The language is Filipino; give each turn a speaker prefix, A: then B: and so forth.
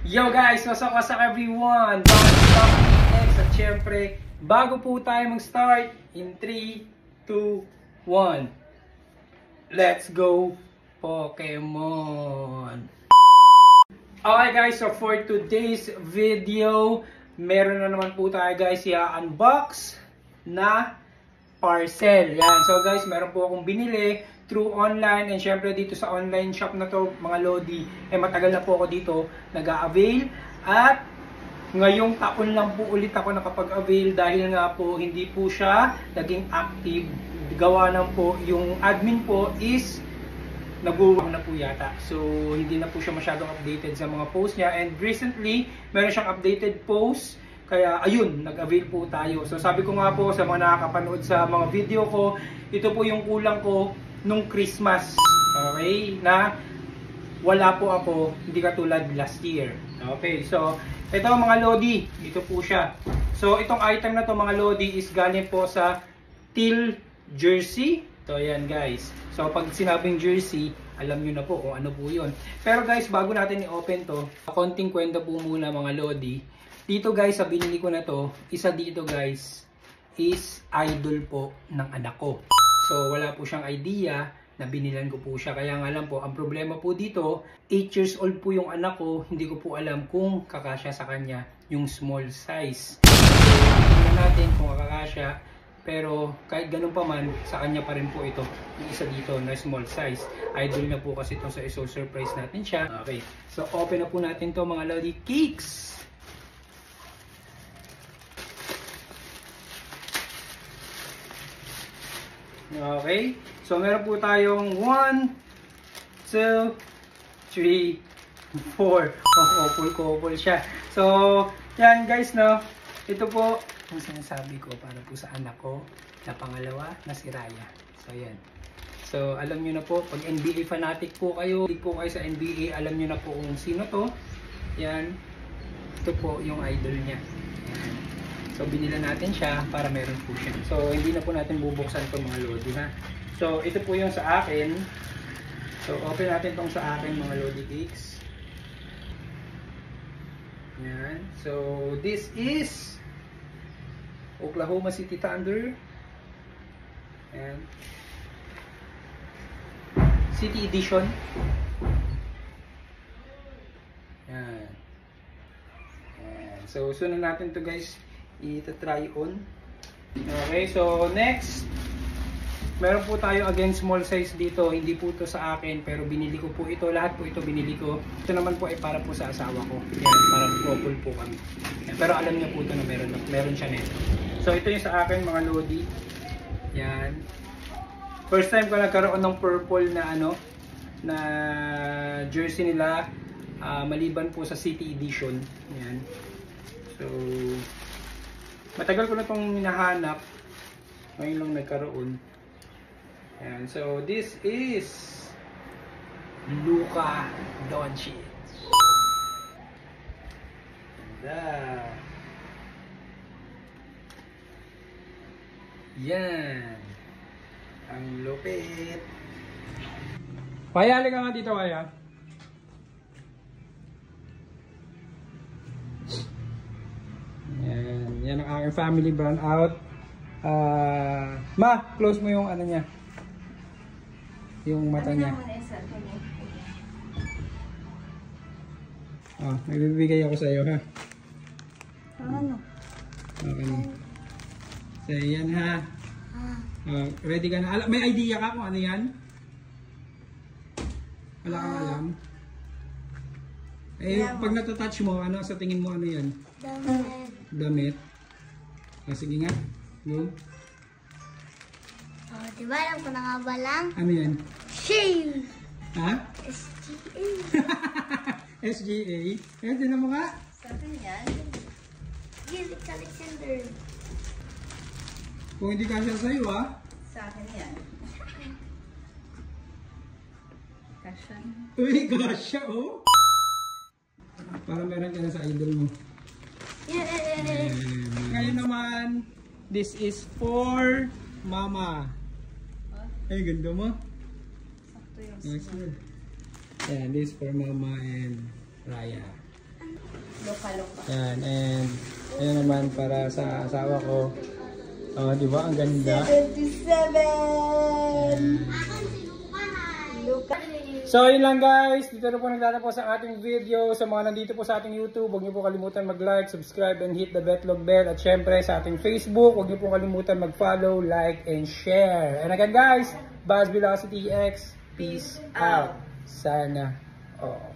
A: Yo guys, wasak everyone! Bakit at syempre, bago po tayo mag-start, in 3, 2, 1. Let's go, Pokemon! Okay guys, so for today's video, meron na naman po tayo guys i-unbox na parcel. Yan. So guys, meron po akong binili through online, and syempre dito sa online shop na to mga Lodi, matagal na po ako dito nag-a-avail, at ngayong taon lang po ulit ako nakapag-avail dahil nga po hindi po siya naging active. Gawa lang po yung admin po is nag-uwang na po yata, so hindi na po siya masyadong updated sa mga post niya, and recently meron siyang updated post. Kaya ayun, nag-avail po tayo. So sabi ko nga po sa mga nakakapanood sa mga video ko, ito po yung kulang ko nung Christmas. Okay? Na wala po ako, hindi katulad last year. Okay, so ito mga Lodi, ito po siya. So itong item na to mga Lodi is galing po sa Teal Jersey. So ayan guys. So pag sinabing jersey, alam nyo na po kung ano po yun. Pero guys, bago natin i-open to, konting kwenta po muna mga Lodi. Dito guys, sa binili ko na to, isa dito guys is idol po ng anak ko. So wala po siyang idea na binilan ko po siya. Kaya nga lang po, ang problema po dito, 8 years old po yung anak ko, hindi ko po alam kung kakasya sa kanya yung small size. So tingnan natin kung kakasya. Pero kahit ganun pa man, sa kanya pa rin po ito, yung isa dito na small size. Idol na po kasi ito, sa so surprise natin siya. Okay, so open na po natin to mga Lodi Cakes. Okay, so meron po tayong 1, 2, 3, 4. Couple siya. So, yan guys, no. Ito po ang sinasabi ko para po sa anak ko na pangalawa na si Raya. So, yan. So, alam nyo na po, pag NBA fanatic po kayo, hindi po kayo sa NBA, alam nyo na po kung sino to. Yan. Ito po yung idol niya. Yan. So, binila natin siya para meron po siya. So, hindi na po natin bubuksan ito mga Lodi, ha. So, ito po yung sa akin. So, open natin itong sa akin mga Lodi Cakes. Yan. So, this is Oklahoma City Thunder. Yan. City Edition. Yan. Yan. So, sunod natin to guys. I-try on. Okay, so next, meron po tayo again small size dito. Hindi po to sa akin, pero binili ko po ito. Lahat po ito binili ko. Ito naman po ay para po sa asawa ko. Yan, para couple po kami. Yan, pero alam niya po ito na meron siya nito. So ito yung sa akin mga Lodi. Yan. First time ko nagkaroon ng purple na na jersey nila, maliban po sa City Edition. Yan. So matagal ko na itong hinahanap. Ngayon lang nagkaroon. Ayan. So, this is Luka Doncic. Ganda. Yan. Ang lupit. Paya, halika nga dito, Paya. Yan ang aking family brand out. Ma, close mo yung ano niya. Yung mata niya. Oh, may bibigay ako sa iyo, ha.
B: Ano?
A: Okay. So, yan ha. Ready ka na? May idea ka kung ano yan? Wala kang alam? Eh, pag natatouch mo, ano sa tingin mo ano yan? Damit. Sige nga. Go.
B: Oh, diba alam ko na nga ba lang?
A: Ano yan?
B: Shave!
A: Ha?
B: SGA.
A: SGA? Eh, tinan mo nga.
B: Sa akin yan. Gilip Alexander.
A: Kung hindi kasya sa'yo, ha?
C: Sa akin yan. Kasya.
A: Uy, kasya, oh. Para meron ka na sa idol mo.
B: Yeah.
A: Ngayon naman, this is for Mama. Ay, ganda mo.
C: Sakto yung
A: Nice one. Yeah, this for Mama and Raya.
C: Loka-loka.
A: Yan, and ayun naman para sa asawa ko. Oh, di ba? Ang ganda.
C: 77! Loka.
A: So, yun lang guys. Dito na po nagtatapos ang ating video. Sa mga nandito po sa ating YouTube, huwag niyo po kalimutan mag-like, subscribe, and hit the betlog bell. At syempre sa ating Facebook, huwag niyo po kalimutan mag-follow, like, and share. And again guys, Buzz Velocity X, peace out. Sana. Oh.